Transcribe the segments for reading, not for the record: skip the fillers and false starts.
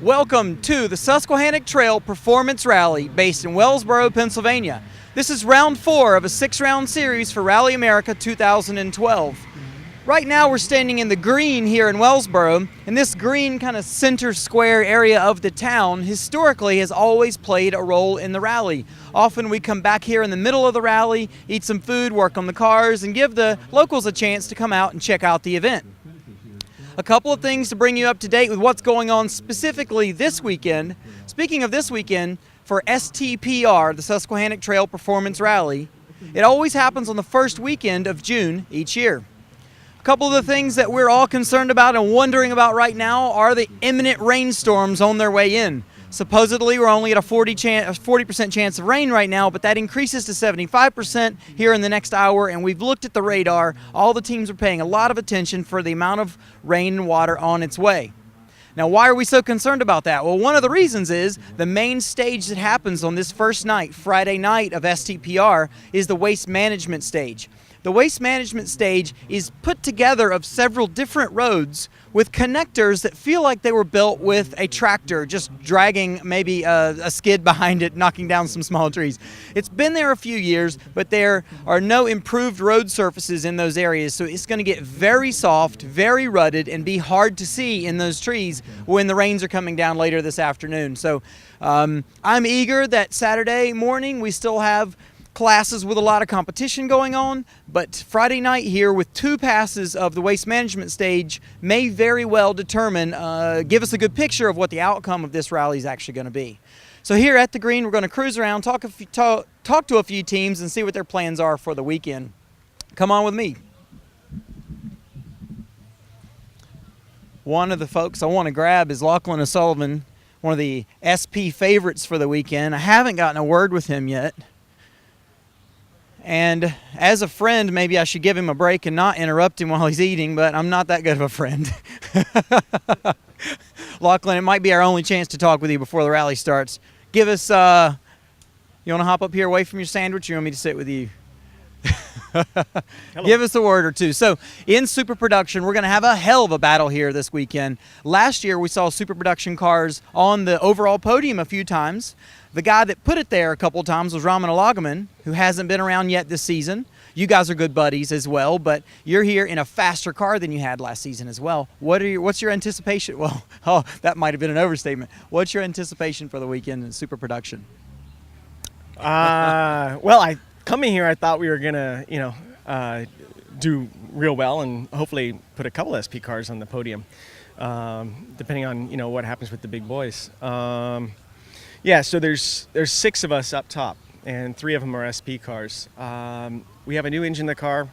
Welcome to the Susquehannock Trail Performance Rally based in Wellsboro, Pennsylvania. This is round 4 of a 6-round series for Rally America 2012. Right now we're standing in the green here in Wellsboro, and this green kind of center square area of the town historically has always played a role in the rally. Often we come back here in the middle of the rally, eat some food, work on the cars, and give the locals a chance to come out and check out the event. A couple of things to bring you up to date with what's going on specifically this weekend. Speaking of this weekend, for STPR, the Susquehannock Trail Performance Rally, it always happens on the first weekend of June each year. A couple of the things that we're all concerned about and wondering about right now are the imminent rainstorms on their way in. Supposedly, we're only at a 40% chance of rain right now, but that increases to 75% here in the next hour, and we've looked at the radar. All the teams are paying a lot of attention for the amount of rain and water on its way. Now, why are we so concerned about that? Well, one of the reasons is the main stage that happens on this first night, Friday night of STPR, is the waste management stage. The waste management stage is put together of several different roads with connectors that feel like they were built with a tractor, just dragging maybe a skid behind it, knocking down some small trees. It's been there a few years, but there are no improved road surfaces in those areas, so it's going to get very soft, very rutted, and be hard to see in those trees when the rains are coming down later this afternoon. So I'm eager that Saturday morning we still have classes with a lot of competition going on, but Friday night here with 2 passes of the waste management stage may very well determine, give us a good picture of what the outcome of this rally is actually going to be. So here at the green, we're going to cruise around, talk to a few teams and see what their plans are for the weekend. Come on with me. One of the folks I want to grab is Lachlan O'Sullivan, one of the SP favorites for the weekend. I haven't gotten a word with him yet. And as a friend, maybe I should give him a break and not interrupt him while he's eating, but I'm not that good of a friend. Lachlan, it might be our only chance to talk with you before the rally starts. Give us, you want to hop up here away from your sandwich, or you want me to sit with you? Give us a word or two. So in super production, we're going to have a hell of a battle here this weekend. Last year, we saw super production cars on the overall podium a few times. The guy that put it there a couple times was Raman Alagaman, who hasn't been around yet this season. You guys are good buddies as well, but you're here in a faster car than you had last season as well. What's your anticipation? Well, that might have been an overstatement. What's your anticipation for the weekend in super production? Coming here, I thought we were gonna, do real well and hopefully put a couple SP cars on the podium, depending on what happens with the big boys. So there's 6 of us up top, and 3 of them are SP cars. We have a new engine in the car.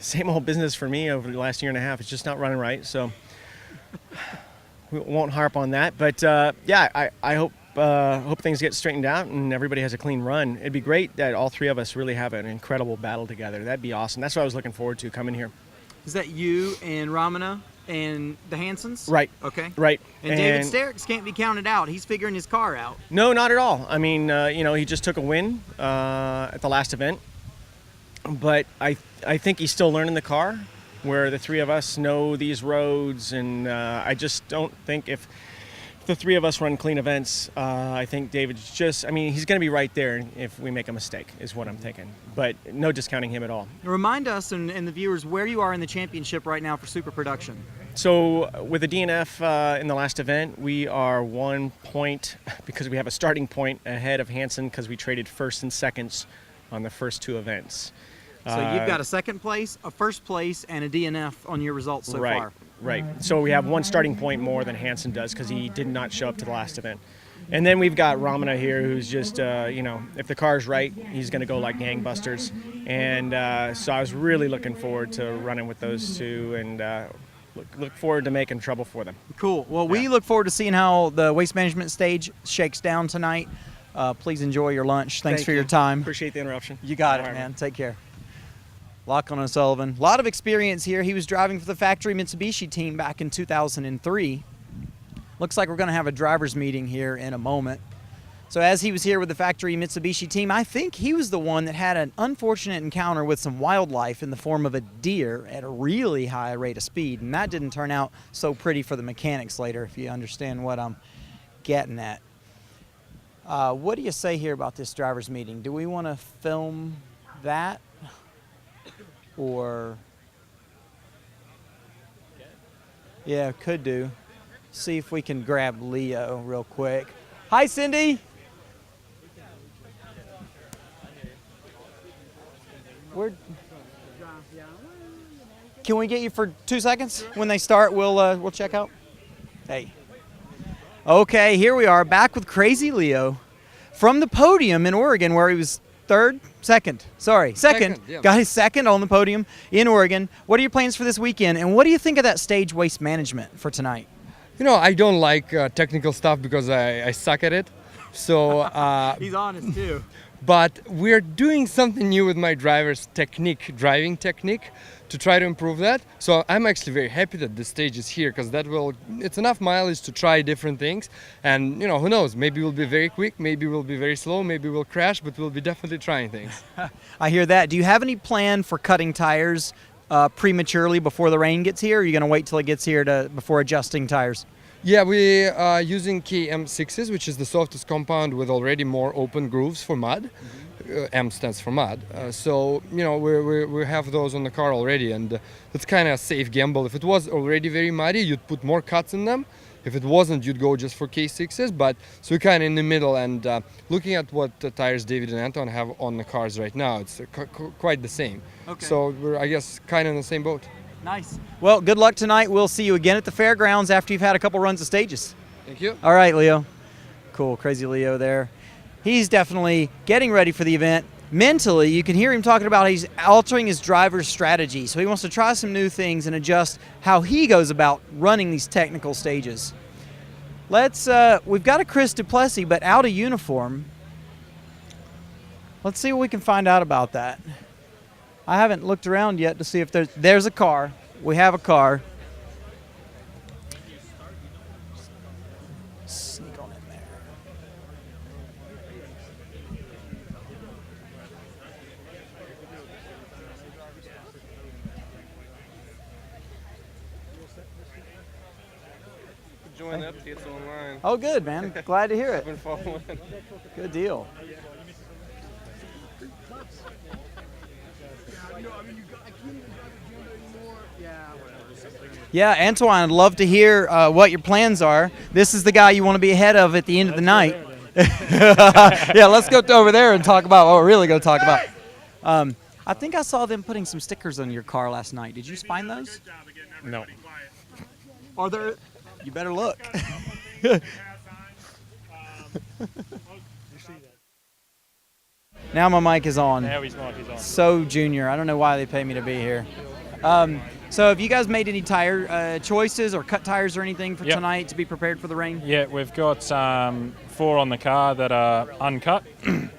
Same old business for me over the last year and a half. It's just not running right, so we won't harp on that. But I hope things get straightened out and everybody has a clean run. It'd be great that all 3 of us really have an incredible battle together. That'd be awesome. That's what I was looking forward to coming here. Is that you and Ramana and the Hansons? Right. Okay. Right. And David Sterricks can't be counted out. He's figuring his car out. No, not at all. I mean, he just took a win at the last event. But I think he's still learning the car, where the 3 of us know these roads. And I just don't think if the 3 of us run clean events, I think David's he's going to be right there if we make a mistake, is what I'm thinking. But no discounting him at all. Remind us and the viewers where you are in the championship right now for super production. So with the DNF in the last event, we are 1 point, because we have a starting point ahead of Hansen because we traded first and seconds on the first 2 events. So you've got a second place, a first place, and a DNF on your results so far. Right. So we have 1 starting point more than Hansen does because he did not show up to the last event. And then we've got Ramana here, who's just, if the car's right, he's going to go like gangbusters. And so I was really looking forward to running with those 2 and look forward to making trouble for them. Cool. Well, we look forward to seeing how the waste management stage shakes down tonight. Please enjoy your lunch. Thanks for your time. Appreciate the interruption. You got it, man. Take care. Lachlan O'Sullivan. A lot of experience here. He was driving for the factory Mitsubishi team back in 2003. Looks like we're going to have a driver's meeting here in a moment. So as he was here with the factory Mitsubishi team, I think he was the one that had an unfortunate encounter with some wildlife in the form of a deer at a really high rate of speed, and that didn't turn out so pretty for the mechanics later, if you understand what I'm getting at. What do you say here about this driver's meeting? Do we want to film that? Or... yeah, could do. See if we can grab Leo real quick. Hi, Cindy. Can we get you for 2 seconds? When they start, we'll check out. Hey. Okay, here we are, back with Crazy Leo from the podium in Oregon, where he was second. Yeah. Got his second on the podium in Oregon. What are your plans for this weekend, and what do you think of that stage waste management for tonight? You know, I don't like technical stuff because I suck at it. So, He's honest too. but we're doing something new with my driver's driving technique, to try to improve that. So I'm actually very happy that the stage is here, because it's enough mileage to try different things. And you know, who knows, maybe we'll be very quick, maybe we'll be very slow, maybe we'll crash, but we'll be definitely trying things. I hear that. Do you have any plan for cutting tires prematurely before the rain gets here, or are you going to wait till it gets here before adjusting tires? Yeah, we are using KM6s, which is the softest compound with already more open grooves for mud. M stands for mud. So, you know, we have those on the car already, and it's kind of a safe gamble. If it was already very muddy, you'd put more cuts in them. If it wasn't, you'd go just for K6s. But so we're kind of in the middle, and looking at what tires David and Anton have on the cars right now, it's quite the same. Okay. So we're, I guess, kind of in the same boat. Nice. Well, good luck tonight. We'll see you again at the fairgrounds after you've had a couple runs of stages. Thank you. All right, Leo. Cool, Crazy Leo there. He's definitely getting ready for the event. Mentally, you can hear him talking about he's altering his driver's strategy. So he wants to try some new things and adjust how he goes about running these technical stages. We've got a Chris Duplessis, but out of uniform. Let's see what we can find out about that. I haven't looked around yet to see if there's a car. We have a car. Sneak on in there. Join updates online. Oh, good, man. Glad to hear it. Been following. Good deal. Yeah, Antoine, I'd love to hear what your plans are. This is the guy you want to be ahead of at the end of the night. Yeah, let's go over there and talk about what we're really going to talk about. I think I saw them putting some stickers on your car last night. Did you find those? No. Are there? You better look. Now my mic is on. Now his mic is on. So junior. I don't know why they pay me to be here. So have you guys made any tire choices or cut tires or anything for Yep. tonight to be prepared for the rain? Yeah, we've got 4 on the car that are uncut, and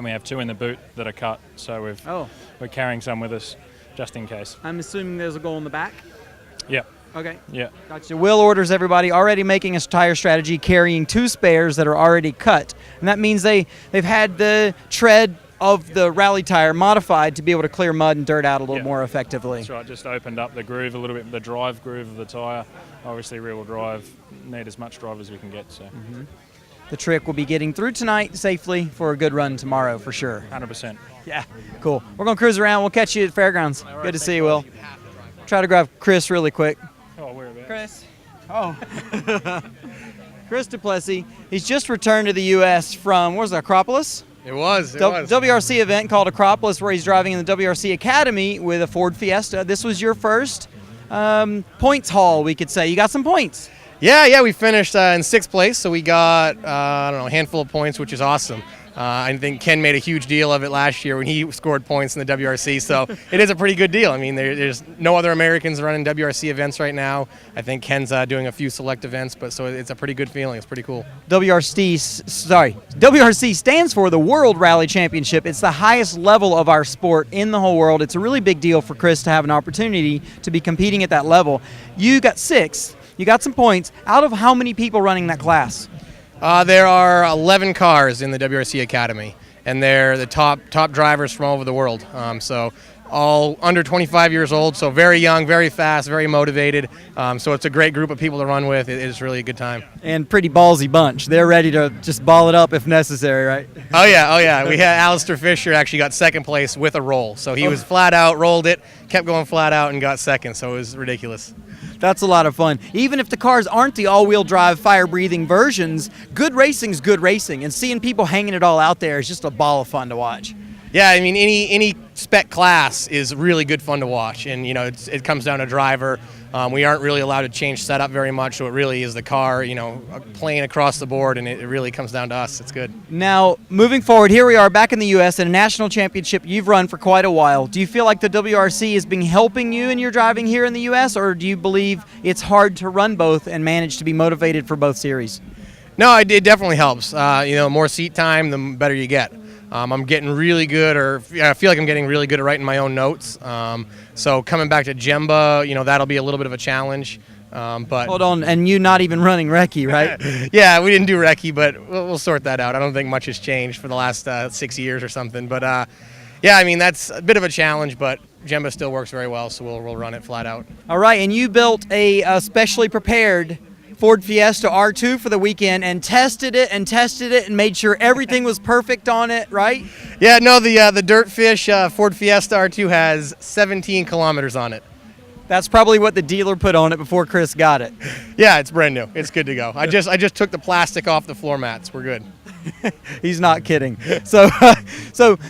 we have 2 in the boot that are cut. So we're carrying some with us just in case. I'm assuming those will go on the back? Yeah, Okay. yeah. Gotcha. Will orders everybody already making a tire strategy, carrying 2 spares that are already cut. And that means they've had the tread of the rally tire modified to be able to clear mud and dirt out a little Yeah. more effectively. That's right, just opened up the groove a little bit, the drive groove of the tyre. Obviously rear-wheel drive, need as much drive as we can get, so The trick will be getting through tonight safely for a good run tomorrow for sure. 100%. Yeah, cool. We're going to cruise around. We'll catch you at Fairgrounds. right, Good to thanks, see you, Will. Try to grab Chris really quick. Oh, whereabouts? Chris. Oh. Chris Duplessis. He's just returned to the U.S. from, what was it, Acropolis? It was. WRC event called Acropolis, where he's driving in the WRC Academy with a Ford Fiesta. This was your first points haul, we could say. You got some points. Yeah, we finished in 6th place, so we got, a handful of points, which is awesome. I think Ken made a huge deal of it last year when he scored points in the WRC, so it is a pretty good deal. I mean, there's no other Americans running WRC events right now. I think Ken's doing a few select events, but so it's a pretty good feeling. It's pretty cool. WRC stands for the World Rally Championship. It's the highest level of our sport in the whole world. It's a really big deal for Chris to have an opportunity to be competing at that level. You got 6th. You got some points. Out of how many people running that class? There are 11 cars in the WRC Academy, and they're the top drivers from all over the world. So all under 25 years old, so very young, very fast, very motivated. So it's a great group of people to run with. It's really a good time. And pretty ballsy bunch. They're ready to just ball it up if necessary, right? Oh yeah. We had Alistair Fisher actually got second place with a roll. So he was flat out, rolled it, kept going flat out, and got second. So it was ridiculous. That's a lot of fun. Even if the cars aren't the all-wheel drive, fire-breathing versions, good racing's good racing. And seeing people hanging it all out there is just a ball of fun to watch. Yeah, I mean, any spec class is really good fun to watch, and it comes down to driver. We aren't really allowed to change setup very much, so it really is the car, playing across the board, and it really comes down to us. It's good. Now, moving forward, here we are back in the U.S. in a national championship you've run for quite a while. Do you feel like the WRC has been helping you in your driving here in the U.S., or do you believe it's hard to run both and manage to be motivated for both series? No, it definitely helps. More seat time, the better you get. I'm getting really good, I feel like I'm getting really good at writing my own notes. So coming back to Jemba, that'll be a little bit of a challenge. But hold on, and you not even running recce, right? Yeah, we didn't do recce, but we'll sort that out. I don't think much has changed for the last 6 years or something. But yeah, I mean, that's a bit of a challenge, but Jemba still works very well, so we'll run it flat out. All right, and you built a specially prepared Ford Fiesta R2 for the weekend and tested it and made sure everything was perfect on it, right? Yeah, no, the Dirtfish Ford Fiesta R2 has 17 kilometers on it. That's probably what the dealer put on it before Chris got it. Yeah, it's brand new. It's good to go. I just took the plastic off the floor mats. We're good. He's not kidding. So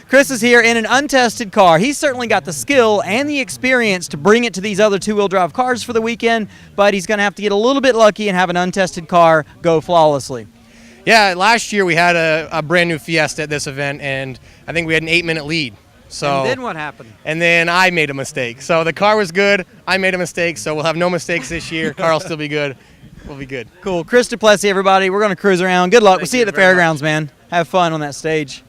Chris is here in an untested car. He's certainly got the skill and the experience to bring it to these other two-wheel drive cars for the weekend, but he's going to have to get a little bit lucky and have an untested car go flawlessly. Yeah, last year we had a brand new Fiesta at this event, and I think we had an 8-minute lead. So, and then what happened? And then I made a mistake. So the car was good. I made a mistake, so we'll have no mistakes this year. Car will still be good. We'll be good. Cool. Chris Duplessis, everybody. We're going to cruise around. Good luck. We'll see you at the fairgrounds, much. man. Have fun on that stage.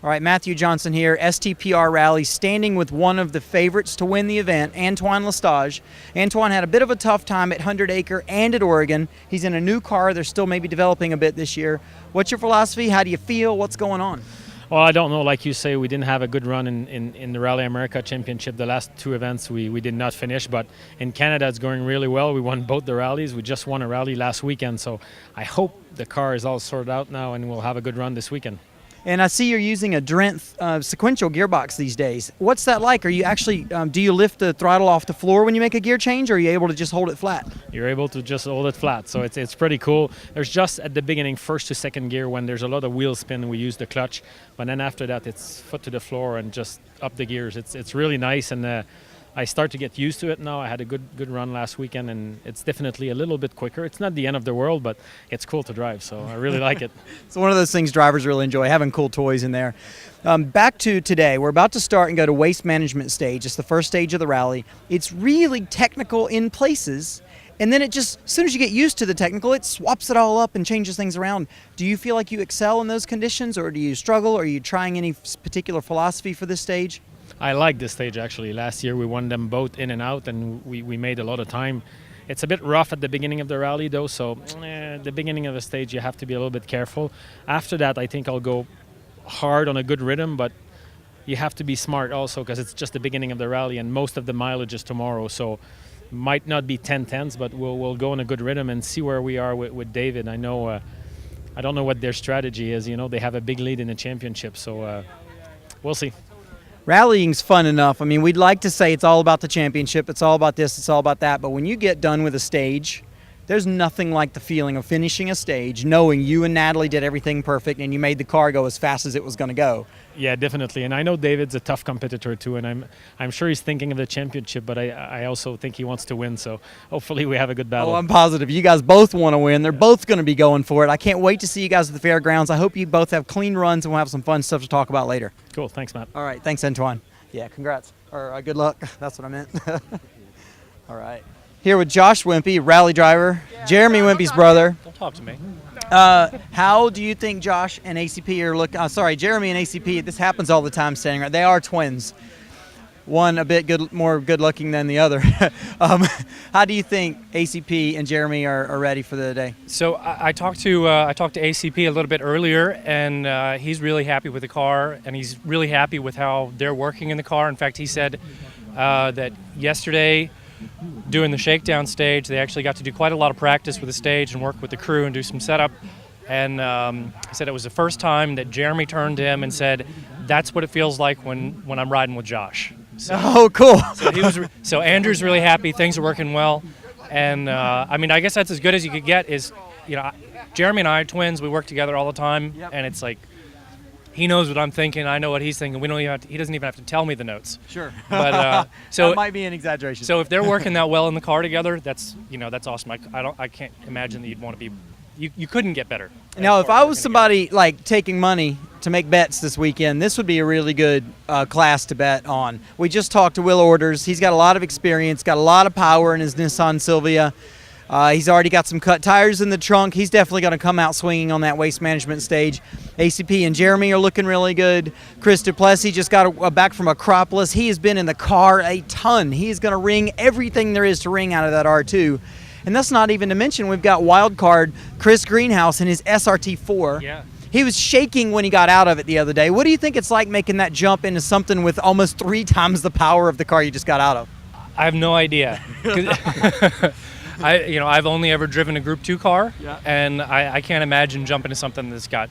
All right, Matthew Johnson here, STPR Rally, standing with one of the favorites to win the event, Antoine Lestage. Antoine had a bit of a tough time at 100 Acre and at Oregon. He's in a new car. They're still maybe developing a bit this year. What's your philosophy? How do you feel? What's going on? Well, I don't know. Like you say, we didn't have a good run in the Rally America Championship. The last two events we did not finish, but in Canada it's going really well. We won both the rallies. We just won a rally last weekend, so I hope the car is all sorted out now and we'll have a good run this weekend. And I see you're using a Drenth sequential gearbox these days. What's that like? Are you actually, do you lift the throttle off the floor when you make a gear change, or are you able to just hold it flat? You're able to just hold it flat, so it's pretty cool. There's just at the beginning, first to second gear, when there's a lot of wheel spin, we use the clutch. But then after that, it's foot to the floor and just up the gears. It's really nice, and I start to get used to it now. I had a good run last weekend, and it's definitely a little bit quicker. It's not the end of the world, but it's cool to drive, so I really like it. It's one of those things drivers really enjoy, having cool toys in there. Back to today, we're about to start and go to waste management stage. It's the first stage of the rally. It's really technical in places, and then it just, as soon as you get used to the technical, it swaps it all up and changes things around. Do you feel like you excel in those conditions, or do you struggle? Are you trying any particular philosophy for this stage? I like this stage, actually. Last year we won them both in and out, and we made a lot of time. It's a bit rough at the beginning of the rally, though, so the beginning of the stage you have to be a little bit careful. After that, I think I'll go hard on a good rhythm, but you have to be smart also, because it's just the beginning of the rally, and most of the mileage is tomorrow, so might not be 10/10s, but we'll go in a good rhythm and see where we are with David. I know I don't know what their strategy is. They have a big lead in the championship, so we'll see. Rallying's fun enough. I mean, we'd like to say it's all about the championship, it's all about this, it's all about that, but when you get done with a stage, there's nothing like the feeling of finishing a stage, knowing you and Natalie did everything perfect and you made the car go as fast as it was going to go. Yeah, definitely. And I know David's a tough competitor too, and I'm sure he's thinking of the championship, but I also think he wants to win, so hopefully we have a good battle. Oh, I'm positive. You guys both want to win. They're both going to be going for it. I can't wait to see you guys at the fairgrounds. I hope you both have clean runs and we'll have some fun stuff to talk about later. Cool. Thanks, Matt. All right. Thanks, Antoine. Yeah, congrats. Or good luck. That's what I meant. All right. Here with Josh Wimpy, rally driver, Jeremy Wimpy's brother. Don't talk to me. How do you think Josh and ACP are looking? Jeremy and ACP, this happens all the time standing right. They are twins. one a bit more good looking than the other. How do you think ACP and Jeremy are ready for the day? So I talked to ACP a little bit earlier, and he's really happy with the car, and he's really happy with how they're working in the car. In fact, he said that yesterday, doing the shakedown stage, they actually got to do quite a lot of practice with the stage and work with the crew and do some setup. And he said it was the first time that Jeremy turned to him and said, "That's what it feels like when I'm riding with Josh." So, Oh, cool. so Andrew's really happy. Things are working well, and I mean, I guess that's as good as you could get. Is, you know, Jeremy and I are twins. We work together all the time, and it's like he knows what I'm thinking. I know what he's thinking. We don't even have to, he doesn't even have to tell me the notes. Sure. But so that might be an exaggeration. So if they're working that well in the car together, that's awesome. I can't imagine that you'd want to be. You couldn't get better. Now, if I was somebody like taking money to make bets this weekend, this would be a really good class to bet on. We just talked to Will Orders. He's got a lot of experience, got a lot of power in his Nissan Silvia. He's already got some cut tires in the trunk. He's definitely going to come out swinging on that waste management stage. ACP and Jeremy are looking really good. Chris Duplessis just got back from Acropolis. He has been in the car a ton. He's going to wring everything there is to wring out of that R2. And that's not even to mention we've got wild card Chris Greenhouse in his SRT4. Yeah. He was shaking when he got out of it the other day. What do you think it's like making that jump into something with almost 3 times the power of the car you just got out of? I have no idea. I've only ever driven a Group 2 car, and I can't imagine jumping to something that's got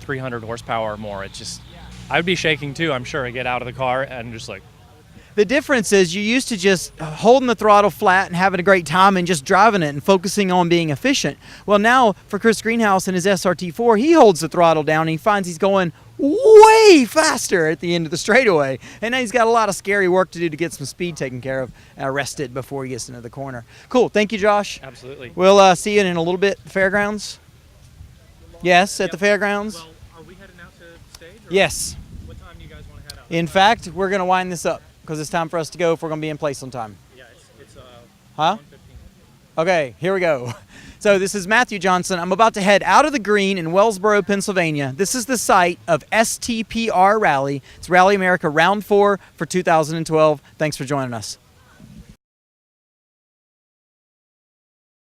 300 horsepower or more. It's just, I'd be shaking too, I'm sure. I get out of the car and just like. The difference is you used to just holding the throttle flat and having a great time and just driving it and focusing on being efficient. Well, now for Chris Greenhouse and his SRT4, he holds the throttle down and he finds he's going way faster at the end of the straightaway. And now he's got a lot of scary work to do to get some speed taken care of and arrested before he gets into the corner. Cool. Thank you, Josh. Absolutely. We'll see you in a little bit at the fairgrounds. Yes, at the fairgrounds. Well, are we heading out to stage? Yes. What time do you guys want to head out? In fact, we're going to wind this up because it's time for us to go if we're going to be in place on time. Yeah, it's Huh? 1:15. Okay, here we go. So this is Matthew Johnson. I'm about to head out of the green in Wellsboro, Pennsylvania. This is the site of STPR Rally. It's Rally America Round 4 for 2012. Thanks for joining us.